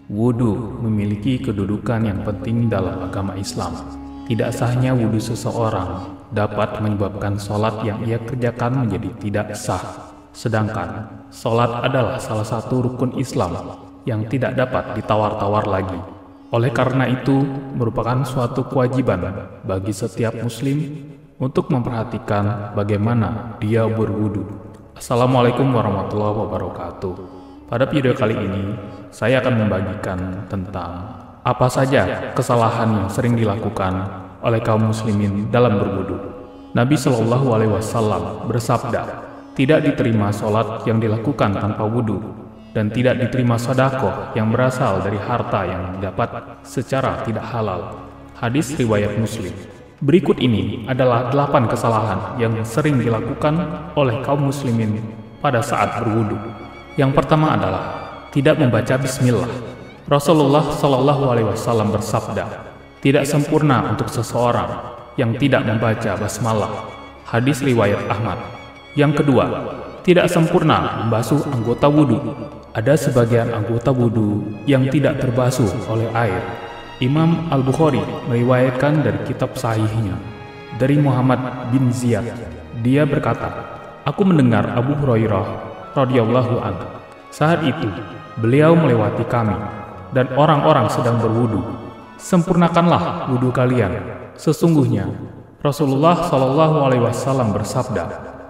Wudu memiliki kedudukan yang penting dalam agama Islam. Tidak sahnya wudu seseorang dapat menyebabkan sholat yang ia kerjakan menjadi tidak sah. Sedangkan sholat adalah salah satu rukun Islam yang tidak dapat ditawar-tawar lagi. Oleh karena itu, merupakan suatu kewajiban bagi setiap muslim untuk memperhatikan bagaimana dia berwudu. Assalamualaikum warahmatullahi wabarakatuh. Pada video kali ini, saya akan membagikan tentang apa saja kesalahan yang sering dilakukan oleh kaum muslimin dalam berwudu. Nabi Shallallahu Alaihi Wasallam bersabda, tidak diterima sholat yang dilakukan tanpa wudu, dan tidak diterima sedekah yang berasal dari harta yang didapat secara tidak halal. Hadis riwayat Muslim. Berikut ini adalah 8 kesalahan yang sering dilakukan oleh kaum muslimin pada saat berwudu. Yang pertama adalah tidak membaca bismillah. Rasulullah Shallallahu Alaihi Wasallam bersabda, tidak sempurna untuk seseorang yang tidak membaca basmalah. Hadis riwayat Ahmad. Yang kedua, tidak sempurna membasuh anggota wudu. Ada sebagian anggota wudu yang tidak terbasuh oleh air. Imam Al-Bukhari meriwayatkan dari kitab sahihnya dari Muhammad bin Ziyad. Dia berkata, aku mendengar Abu Hurairah radhiyallahu anhu. Saat itu, beliau melewati kami dan orang-orang sedang berwudu. Sempurnakanlah wudu kalian. Sesungguhnya Rasulullah Shallallahu Alaihi Wasallam bersabda,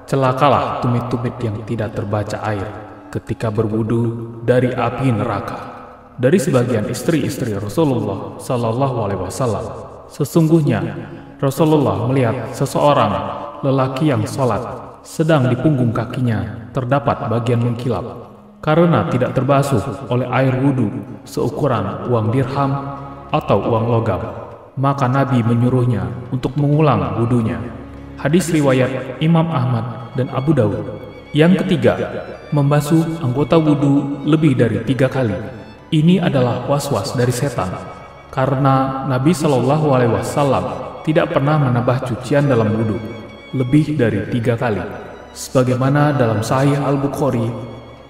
celakalah tumit-tumit yang tidak terbaca air ketika berwudu dari api neraka. Dari sebagian istri-istri Rasulullah Shallallahu Alaihi Wasallam, sesungguhnya Rasulullah melihat seseorang lelaki yang sholat, sedang di punggung kakinya terdapat bagian mengkilap karena tidak terbasuh oleh air wudu seukuran uang dirham atau uang logam. Maka Nabi menyuruhnya untuk mengulang wudunya. Hadis riwayat Imam Ahmad dan Abu Dawud. Yang ketiga, membasuh anggota wudu lebih dari 3 kali. Ini adalah was-was dari setan, karena Nabi Shallallahu Alaihi Wasallam tidak pernah menambah cucian dalam wudu lebih dari 3 kali. Sebagaimana dalam Sahih Al-Bukhari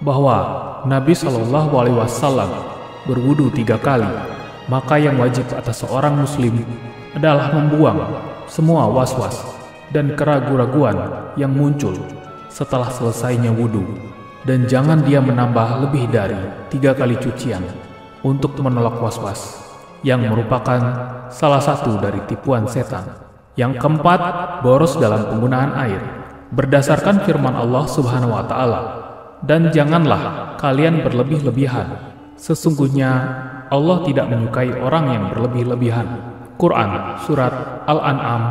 bahwa Nabi Shallallahu Alaihi Wasallam berwudu 3 kali, maka yang wajib atas seorang muslim adalah membuang semua was-was dan keraguan-raguan yang muncul setelah selesainya wudu, dan jangan dia menambah lebih dari 3 kali cucian untuk menolak was-was yang merupakan salah satu dari tipuan setan. Yang keempat, boros dalam penggunaan air. Berdasarkan firman Allah Subhanahu wa Ta'ala, dan janganlah kalian berlebih-lebihan. Sesungguhnya Allah tidak menyukai orang yang berlebih-lebihan. Quran Surat Al-An'am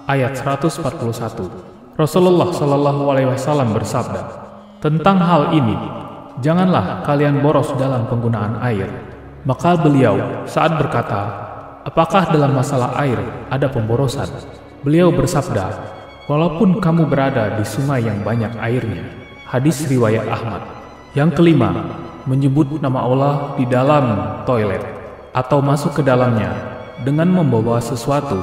ayat 141. Rasulullah Shallallahu Alaihi Wasallam bersabda tentang hal ini, janganlah kalian boros dalam penggunaan air. Maka beliau saat berkata, apakah dalam masalah air ada pemborosan? Beliau bersabda, walaupun kamu berada di sungai yang banyak airnya. Hadis riwayat Ahmad. Yang kelima, menyebut nama Allah di dalam toilet atau masuk ke dalamnya dengan membawa sesuatu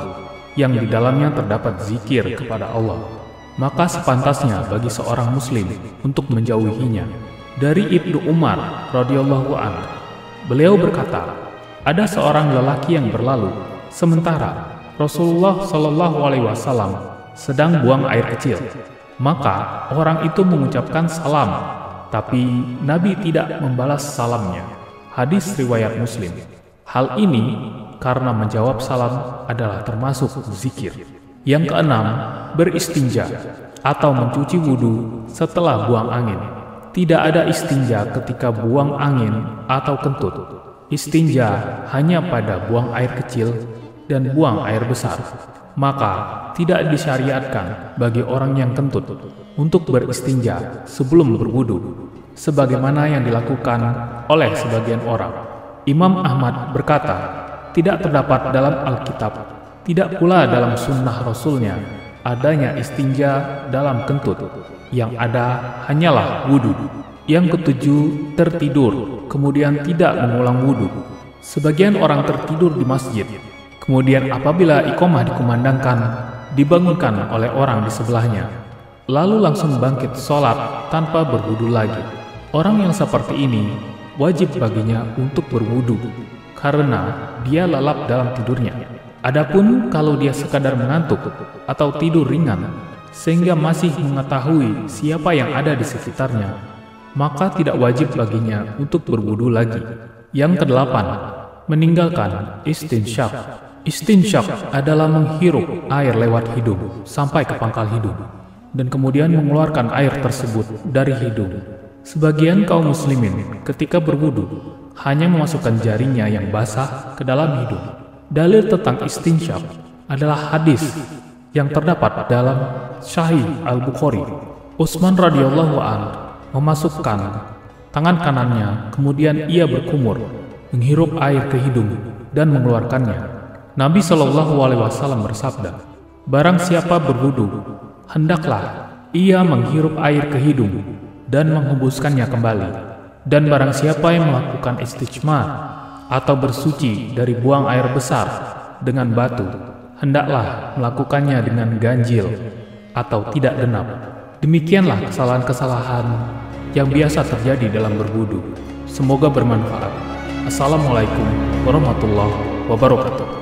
yang di dalamnya terdapat zikir kepada Allah. Maka sepantasnya bagi seorang muslim untuk menjauhinya. Dari Ibnu Umar radhiyallahu anhu, beliau berkata, ada seorang lelaki yang berlalu sementara Rasulullah Shallallahu Alaihi Wasallam sedang buang air kecil. Maka orang itu mengucapkan salam, tapi Nabi tidak membalas salamnya. Hadis riwayat Muslim. Hal ini karena menjawab salam adalah termasuk zikir. Yang keenam, beristinja atau mencuci wudu setelah buang angin. Tidak ada istinja ketika buang angin atau kentut. Istinja hanya pada buang air kecil dan buang air besar. Maka tidak disyariatkan bagi orang yang kentut untuk beristinja sebelum berwudu, sebagaimana yang dilakukan oleh sebagian orang. Imam Ahmad berkata, tidak terdapat dalam Alkitab, tidak pula dalam sunnah Rasulnya adanya istinja dalam kentut. Yang ada hanyalah wudu. Yang ketujuh, tertidur kemudian tidak mengulang wudu. Sebagian orang tertidur di masjid, kemudian apabila iqamah dikumandangkan, dibangunkan oleh orang di sebelahnya, lalu langsung bangkit sholat tanpa berwudu lagi. Orang yang seperti ini wajib baginya untuk berwudu karena dia lelap dalam tidurnya. Adapun kalau dia sekadar mengantuk atau tidur ringan sehingga masih mengetahui siapa yang ada di sekitarnya, maka tidak wajib baginya untuk berwudu lagi. Yang kedelapan, meninggalkan istinsyak. Istinsyak adalah menghirup air lewat hidung sampai ke pangkal hidung dan kemudian mengeluarkan air tersebut dari hidung. Sebagian kaum muslimin ketika berwudu hanya memasukkan jarinya yang basah ke dalam hidung. Dalil tentang istinsyak adalah hadis yang terdapat dalam Sahih Al-Bukhari. Utsman radhiyallahu an memasukkan tangan kanannya, kemudian ia berkumur, menghirup air ke hidung dan mengeluarkannya. Nabi SAW bersabda, barang siapa berwudu, hendaklah ia menghirup air ke hidung dan menghembuskannya kembali. Dan barang siapa yang melakukan istijmar atau bersuci dari buang air besar dengan batu, hendaklah melakukannya dengan ganjil atau tidak genap. Demikianlah kesalahan-kesalahan yang biasa terjadi dalam berwudu. Semoga bermanfaat. Assalamualaikum warahmatullahi wabarakatuh.